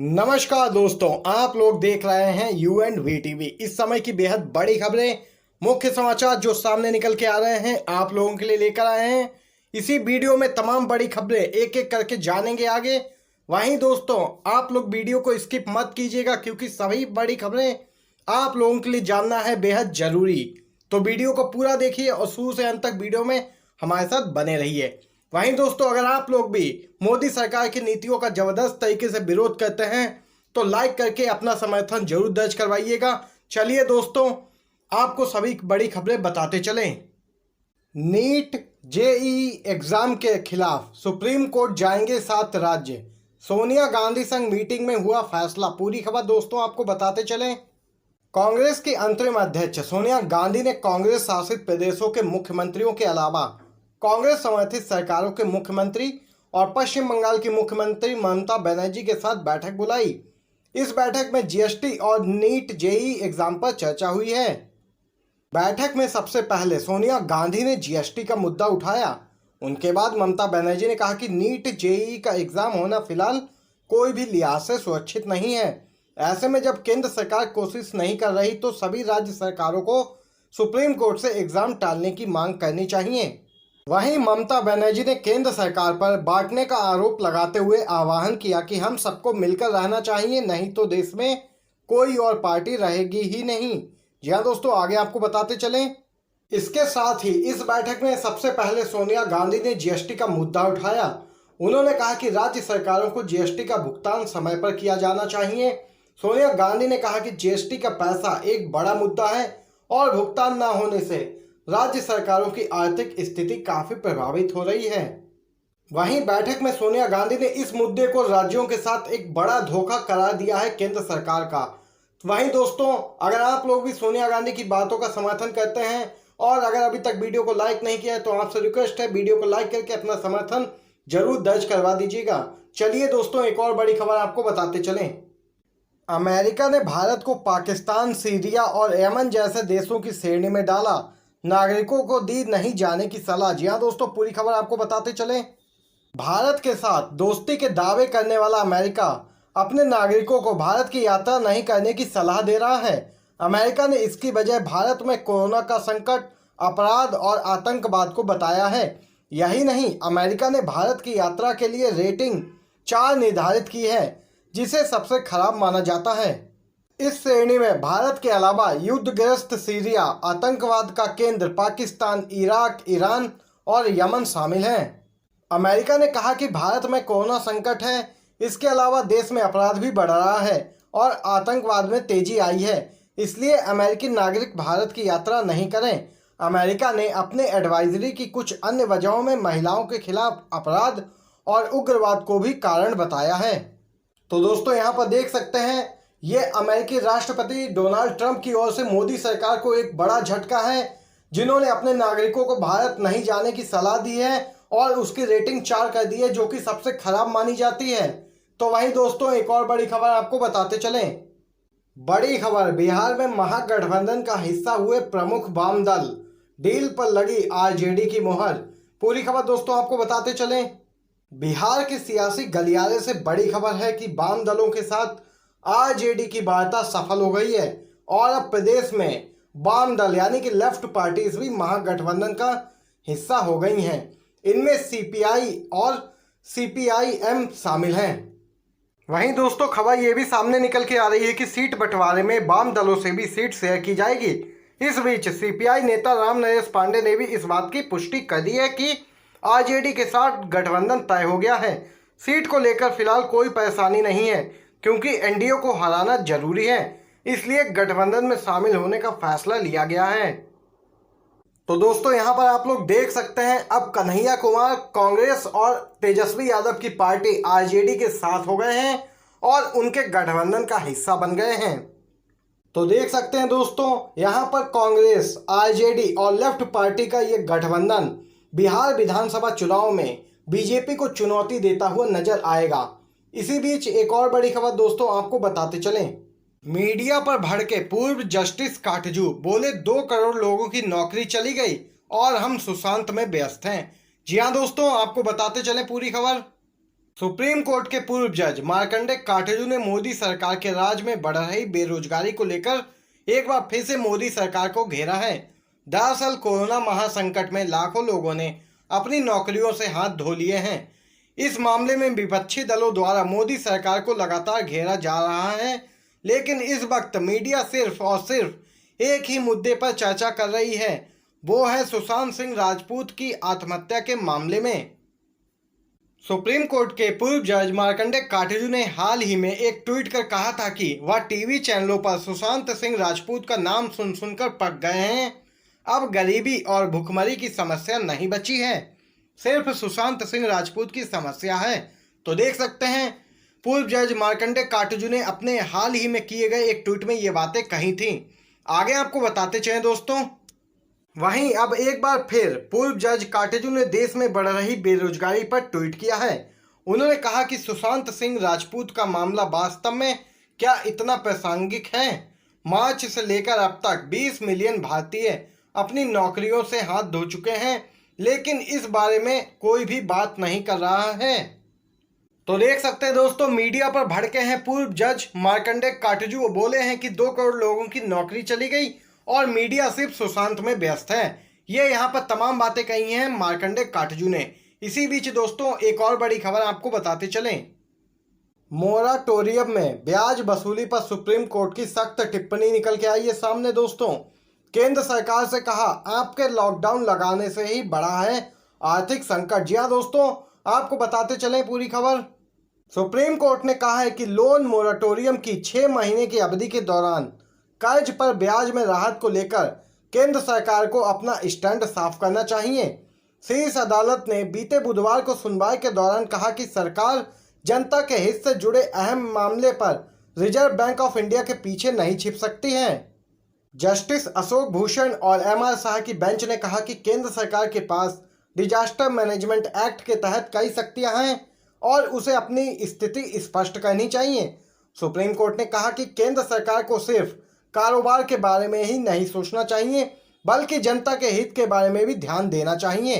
नमस्कार दोस्तों, आप लोग देख रहे हैं यू एंड वी टीवी। इस समय की बेहद बड़ी खबरें, मुख्य समाचार जो सामने निकल के आ रहे हैं आप लोगों के लिए लेकर आए हैं। इसी वीडियो में तमाम बड़ी खबरें एक एक करके जानेंगे आगे। वहीं दोस्तों, आप लोग वीडियो को स्किप मत कीजिएगा क्योंकि सभी बड़ी खबरें आप लोगों के लिए जानना है बेहद जरूरी। तो वीडियो को पूरा देखिए और शुरू से अंत तक वीडियो में हमारे साथ बने रहिए। वहीं दोस्तों, अगर आप लोग भी मोदी सरकार की नीतियों का जबरदस्त तरीके से विरोध करते हैं तो लाइक करके अपना समर्थन जरूर दर्ज करवाइएगा। चलिए दोस्तों, आपको सभी बड़ी खबरें बताते चलें। नीट जेईई एग्जाम के खिलाफ सुप्रीम कोर्ट जाएंगे 7 राज्य, सोनिया गांधी संग मीटिंग में हुआ फैसला। पूरी खबर दोस्तों आपको बताते चलें। कांग्रेस की अंतरिम अध्यक्ष सोनिया गांधी ने कांग्रेस शासित प्रदेशों के मुख्यमंत्रियों के अलावा कांग्रेस समर्थित सरकारों के मुख्यमंत्री और पश्चिम बंगाल की मुख्यमंत्री ममता बनर्जी के साथ बैठक बुलाई। इस बैठक में जीएसटी और नीट जेईई एग्जाम पर चर्चा हुई है। बैठक में सबसे पहले सोनिया गांधी ने जीएसटी का मुद्दा उठाया। उनके बाद ममता बनर्जी ने कहा कि नीट जेईई का एग्जाम होना फिलहाल कोई भी लिहाज से सुरक्षित नहीं है। ऐसे में जब केंद्र सरकार कोशिश नहीं कर रही तो सभी राज्य सरकारों को सुप्रीम कोर्ट से एग्जाम टालने की मांग करनी चाहिए। वहीं ममता बनर्जी ने केंद्र सरकार पर बांटने का आरोप लगाते हुए आह्वान किया कि हम सबको मिलकर रहना चाहिए, नहीं तो देश में कोई और पार्टी रहेगी ही नहीं। जी हाँ दोस्तों, आगे आपको बताते चलें। इसके साथ ही इस बैठक में सबसे पहले सोनिया गांधी ने जीएसटी का मुद्दा उठाया। उन्होंने कहा कि राज्य सरकारों को जीएसटी का भुगतान समय पर किया जाना चाहिए। सोनिया गांधी ने कहा कि जीएसटी का पैसा एक बड़ा मुद्दा है और भुगतान न होने से राज्य सरकारों की आर्थिक स्थिति काफी प्रभावित हो रही है। वहीं बैठक में सोनिया गांधी ने इस मुद्दे को राज्यों के साथ एक बड़ा धोखा करार दिया है केंद्र सरकार का। वहीं दोस्तों, अगर आप लोग भी सोनिया गांधी की बातों का समर्थन करते हैं और अगर अभी तक वीडियो को लाइक नहीं किया है तो आपसे रिक्वेस्ट है वीडियो को लाइक करके अपना समर्थन जरूर दर्ज करवा दीजिएगा। चलिए दोस्तों, एक और बड़ी खबर आपको बताते चलें। अमेरिका ने भारत को पाकिस्तान, सीरिया और यमन जैसे देशों की श्रेणी में डाला। नागरिकों को दी नहीं जाने की सलाह। जी हाँ दोस्तों, पूरी खबर आपको बताते चलें। भारत के साथ दोस्ती के दावे करने वाला अमेरिका अपने नागरिकों को भारत की यात्रा नहीं करने की सलाह दे रहा है। अमेरिका ने इसकी वजह भारत में कोरोना का संकट, अपराध और आतंकवाद को बताया है। यही नहीं, अमेरिका ने भारत की यात्रा के लिए रेटिंग 4 निर्धारित की है, जिसे सबसे खराब माना जाता है। इस श्रेणी में भारत के अलावा युद्धग्रस्त सीरिया, आतंकवाद का केंद्र पाकिस्तान, इराक, ईरान और यमन शामिल हैं। अमेरिका ने कहा कि भारत में कोरोना संकट है, इसके अलावा देश में अपराध भी बढ़ रहा है और आतंकवाद में तेजी आई है, इसलिए अमेरिकी नागरिक भारत की यात्रा नहीं करें। अमेरिका ने अपने एडवाइजरी की कुछ अन्य वजहों में महिलाओं के खिलाफ अपराध और उग्रवाद को भी कारण बताया है। तो दोस्तों, यहाँ पर देख सकते हैं, ये अमेरिकी राष्ट्रपति डोनाल्ड ट्रंप की ओर से मोदी सरकार को एक बड़ा झटका है, जिन्होंने अपने नागरिकों को भारत नहीं जाने की सलाह दी है और उसकी रेटिंग 4 कर दी है, जो कि सबसे खराब मानी जाती है। तो वहीं दोस्तों, एक और बड़ी खबर आपको बताते चलें। बड़ी खबर, बिहार में महागठबंधन का हिस्सा हुए प्रमुख वाम दल, डील पर लगी आरजेडी की मुहर। पूरी खबर दोस्तों आपको बताते चलें। बिहार के सियासी गलियारे से बड़ी खबर है कि वाम दलों के साथ आरजेडी की वार्ता सफल हो गई है और अब प्रदेश में वाम दल यानी कि लेफ्ट पार्टीज भी महागठबंधन का हिस्सा हो गई हैं। इनमें सीपीआई और सीपीआईएम शामिल हैं। वहीं दोस्तों, खबर ये भी सामने निकल के आ रही है कि सीट बंटवारे में वाम दलों से भी सीट शेयर की जाएगी। इस बीच सीपीआई नेता राम नरेश पांडे ने भी इस बात की पुष्टि कर दी है कि आरजेडी के साथ गठबंधन तय हो गया है। सीट को लेकर फिलहाल कोई परेशानी नहीं है क्योंकि एनडीए को हराना जरूरी है, इसलिए गठबंधन में शामिल होने का फैसला लिया गया है। तो दोस्तों, यहाँ पर आप लोग देख सकते हैं, अब कन्हैया कुमार कांग्रेस और तेजस्वी यादव की पार्टी आरजेडी के साथ हो गए हैं और उनके गठबंधन का हिस्सा बन गए हैं। तो देख सकते हैं दोस्तों, यहाँ पर कांग्रेस, आरजेडी और लेफ्ट पार्टी का ये गठबंधन बिहार विधानसभा चुनाव में बीजेपी को चुनौती देता हुआ नजर आएगा। इसी बीच एक और बड़ी खबर दोस्तों आपको बताते चलें। मीडिया पर भड़के पूर्व जस्टिस काटजू बोले 2 करोड़ लोगों की नौकरी चली गई और हम सुशांत में व्यस्त हैं। जी हाँ दोस्तों, आपको बताते चलें पूरी खबर। सुप्रीम कोर्ट के पूर्व जज मार्कंडे काटजू ने मोदी सरकार के राज में बढ़ रही बेरोजगारी को लेकर एक बार फिर से मोदी सरकार को घेरा है। दरअसल कोरोना महासंकट में लाखों लोगों ने अपनी नौकरियों से हाथ धो लिए हैं। इस मामले में विपक्षी दलों द्वारा मोदी सरकार को लगातार घेरा जा रहा है, लेकिन इस वक्त मीडिया सिर्फ और सिर्फ एक ही मुद्दे पर चर्चा कर रही है, वो है सुशांत सिंह राजपूत की आत्महत्या के मामले में। सुप्रीम कोर्ट के पूर्व जज मार्कंडे काटजू ने हाल ही में एक ट्वीट कर कहा था कि वह टीवी चैनलों पर सुशांत सिंह राजपूत का नाम सुन सुनकर पक गए हैं। अब गरीबी और भुखमरी की समस्या नहीं बची है, सिर्फ सुशांत सिंह राजपूत की समस्या है। तो देख सकते हैं पूर्व जज मार्कंडे काटजू ने अपने हाल ही में किए गए एक ट्वीट में ये बातें कही थी। आगे आपको बताते चलें दोस्तों। वहीं अब एक बार फिर पूर्व जज काटजू ने देश में बढ़ रही बेरोजगारी पर ट्वीट किया है। उन्होंने कहा कि सुशांत सिंह राजपूत का मामला वास्तव में क्या इतना प्रासंगिक है। मार्च से लेकर अब तक 20 मिलियन भारतीय अपनी नौकरियों से हाथ धो चुके हैं, लेकिन इस बारे में कोई भी बात नहीं कर रहा है। तो देख सकते हैं दोस्तों, मीडिया पर भड़के हैं पूर्व जज मार्कंडे काटजू। बोले हैं कि 2 करोड़ लोगों की नौकरी चली गई और मीडिया सिर्फ सुशांत में व्यस्त है। ये यहाँ पर तमाम बातें कही हैं मार्कंडे काटजू ने। इसी बीच दोस्तों एक और बड़ी खबर आपको बताते चलें। मोराटोरियम में ब्याज वसूली पर सुप्रीम कोर्ट की सख्त टिप्पणी निकल के आई है सामने दोस्तों। केंद्र सरकार से कहा आपके लॉकडाउन लगाने से ही बढ़ा है आर्थिक संकट। जी हाँ दोस्तों, आपको बताते चलें पूरी खबर। सुप्रीम कोर्ट ने कहा है कि लोन मोराटोरियम की 6 महीने की अवधि के दौरान कर्ज पर ब्याज में राहत को लेकर केंद्र सरकार को अपना स्टैंड साफ करना चाहिए। शीर्ष अदालत ने बीते बुधवार को सुनवाई के दौरान कहा कि सरकार जनता के हित से जुड़े अहम मामले पर रिजर्व बैंक ऑफ इंडिया के पीछे नहीं छिप सकती है। जस्टिस अशोक भूषण और एम.आर. शाह की बेंच ने कहा कि केंद्र सरकार के पास डिजास्टर मैनेजमेंट एक्ट के तहत कई शक्तियां हैं और उसे अपनी स्थिति स्पष्ट करनी चाहिए। सुप्रीम कोर्ट ने कहा कि केंद्र सरकार को सिर्फ कारोबार के बारे में ही नहीं सोचना चाहिए, बल्कि जनता के हित के बारे में भी ध्यान देना चाहिए।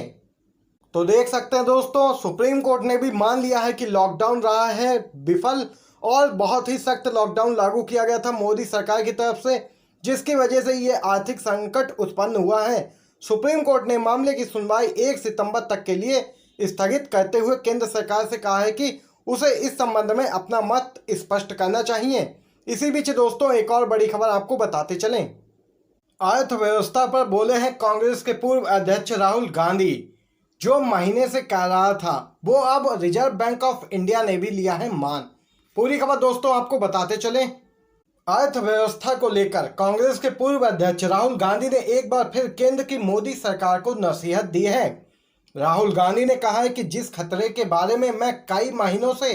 तो देख सकते हैं दोस्तों, सुप्रीम कोर्ट ने भी मान लिया है कि लॉकडाउन रहा है विफल और बहुत ही सख्त लॉकडाउन लागू किया गया था मोदी सरकार की तरफ से, जिसकी वजह से ये आर्थिक संकट उत्पन्न हुआ है। सुप्रीम कोर्ट ने मामले की सुनवाई 1 सितंबर तक के लिए स्थगित करते हुए केंद्र सरकार से कहा है कि उसे इस संबंध में अपना मत स्पष्ट करना चाहिए। इसी बीच दोस्तों एक और बड़ी खबर आपको बताते चलें। अर्थव्यवस्था पर बोले हैं कांग्रेस के पूर्व अध्यक्ष राहुल गांधी। जो महीने से कह रहा था वो अब रिजर्व बैंक ऑफ इंडिया ने भी लिया है मान। पूरी खबर दोस्तों आपको बताते चलें। अर्थव्यवस्था को लेकर कांग्रेस के पूर्व अध्यक्ष राहुल गांधी ने एक बार फिर केंद्र की मोदी सरकार को नसीहत दी है। राहुल गांधी ने कहा है कि जिस खतरे के बारे में मैं कई महीनों से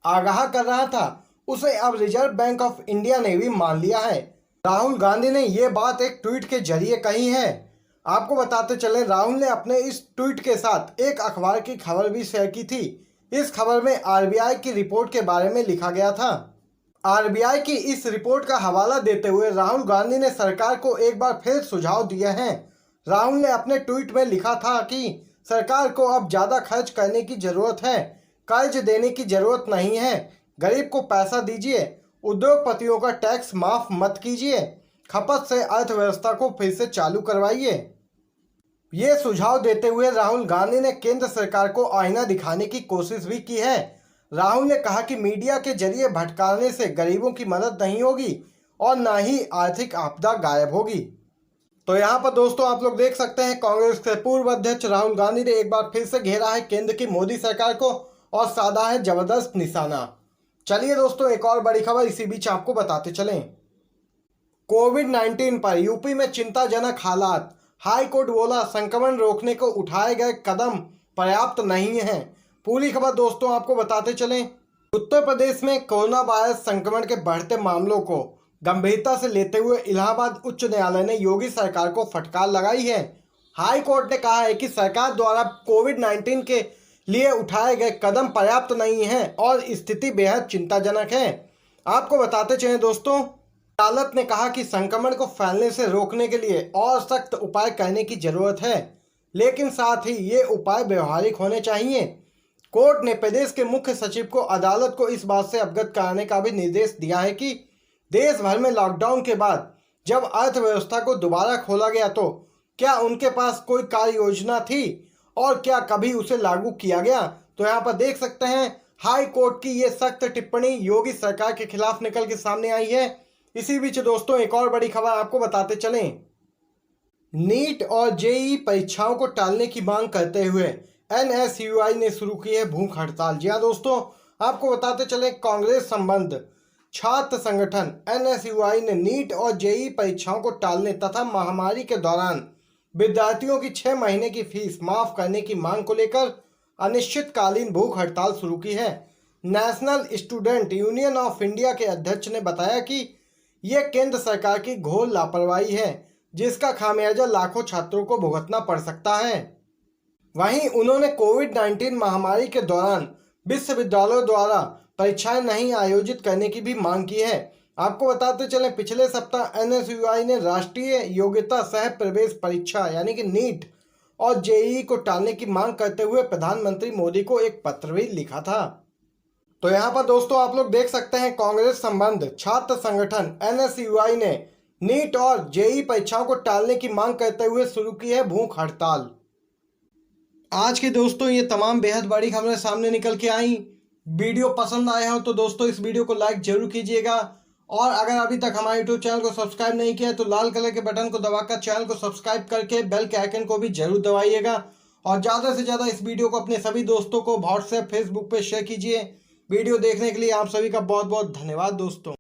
आगाह कर रहा था उसे अब रिजर्व बैंक ऑफ इंडिया ने भी मान लिया है। राहुल गांधी ने ये बात एक ट्वीट के जरिए कही है। आपको बताते चले राहुल ने अपने इस ट्वीट के साथ एक अखबार की खबर भी शेयर की थी। इस खबर में आरबीआई की रिपोर्ट के बारे में लिखा गया था। आरबीआई की इस रिपोर्ट का हवाला देते हुए राहुल गांधी ने सरकार को एक बार फिर सुझाव दिए हैं। राहुल ने अपने ट्वीट में लिखा था कि सरकार को अब ज़्यादा खर्च करने की ज़रूरत है, कर्ज देने की ज़रूरत नहीं है। गरीब को पैसा दीजिए, उद्योगपतियों का टैक्स माफ मत कीजिए, खपत से अर्थव्यवस्था को फिर से चालू करवाइए। ये सुझाव देते हुए राहुल गांधी ने केंद्र सरकार को आईना दिखाने की कोशिश भी की है। राहुल ने कहा कि मीडिया के जरिए भटकाने से गरीबों की मदद नहीं होगी और न ही आर्थिक आपदा गायब होगी। तो यहाँ पर दोस्तों आप लोग देख सकते हैं कांग्रेस के पूर्व अध्यक्ष राहुल गांधी ने एक बार फिर से घेरा है केंद्र की मोदी सरकार को और साधा है जबरदस्त निशाना। चलिए दोस्तों एक और बड़ी खबर इसी बीच आपको बताते चलें। कोविड-19 पर यूपी में चिंताजनक हालात। हाई कोर्ट बोला संक्रमण रोकने को उठाए गए कदम पर्याप्त नहीं हैं। पूरी खबर दोस्तों आपको बताते चलें। उत्तर प्रदेश में कोरोना वायरस संक्रमण के बढ़ते मामलों को गंभीरता से लेते हुए इलाहाबाद उच्च न्यायालय ने योगी सरकार को फटकार लगाई है। हाई कोर्ट ने कहा है कि सरकार द्वारा कोविड-19 के लिए उठाए गए कदम पर्याप्त नहीं हैं और स्थिति बेहद चिंताजनक है। आपको बताते चलें दोस्तों, अदालत ने कहा कि संक्रमण को फैलने से रोकने के लिए और सख्त उपाय करने की जरूरत है, लेकिन साथ ही ये उपाय व्यवहारिक होने चाहिए। कोर्ट ने प्रदेश के मुख्य सचिव को अदालत को इस बात से अवगत कराने का भी निर्देश दिया है कि देश भर में लॉकडाउन के बाद जब अर्थव्यवस्था को दोबारा खोला गया तो क्या उनके पास कोई कार्य योजना थी और क्या कभी उसे लागू किया गया। तो यहाँ पर देख सकते हैं हाई कोर्ट की ये सख्त टिप्पणी योगी सरकार के खिलाफ निकल के सामने आई है। इसी बीच दोस्तों एक और बड़ी खबर आपको बताते चलें। नीट और जेईई परीक्षाओं को टालने की मांग करते हुए एनएसयूआई ने शुरू की है भूख हड़ताल। जी हाँ दोस्तों, आपको बताते चले कांग्रेस संबंध छात्र संगठन एनएसयूआई ने नीट और जेईई परीक्षाओं को टालने तथा महामारी के दौरान विद्यार्थियों की 6 महीने की फीस माफ करने की मांग को लेकर अनिश्चितकालीन भूख हड़ताल शुरू की है। National student union of India के अध्यक्ष ने बताया कि यह केंद्र सरकार की घोर लापरवाही है जिसका खामियाजा लाखों छात्रों को भुगतना पड़ सकता है। वहीं उन्होंने कोविड-19 महामारी के दौरान विश्वविद्यालयों द्वारा परीक्षाएं नहीं आयोजित करने की भी मांग की है। आपको बताते चलें पिछले सप्ताह एनएसयूआई ने राष्ट्रीय योग्यता सह प्रवेश परीक्षा यानी कि नीट और जेईई को टालने की मांग करते हुए प्रधानमंत्री मोदी को एक पत्र भी लिखा था। तो यहाँ पर दोस्तों आप लोग देख सकते हैं कांग्रेस संबंध छात्र संगठन एनएसयूआई ने नीट और जेईई परीक्षाओं को टालने की मांग करते हुए शुरू की है भूख हड़ताल। आज के दोस्तों ये तमाम बेहद बड़ी खबरें सामने निकल के आई। वीडियो पसंद आया हो तो दोस्तों इस वीडियो को लाइक जरूर कीजिएगा और अगर अभी तक हमारे यूट्यूब चैनल को सब्सक्राइब नहीं किया है तो लाल कलर के बटन को दबाकर चैनल को सब्सक्राइब करके बेल के आइकन को भी जरूर दबाइएगा और ज़्यादा से ज़्यादा इस वीडियो को अपने सभी दोस्तों को व्हाट्सएप फेसबुक पे शेयर कीजिए। वीडियो देखने के लिए आप सभी का बहुत बहुत धन्यवाद दोस्तों।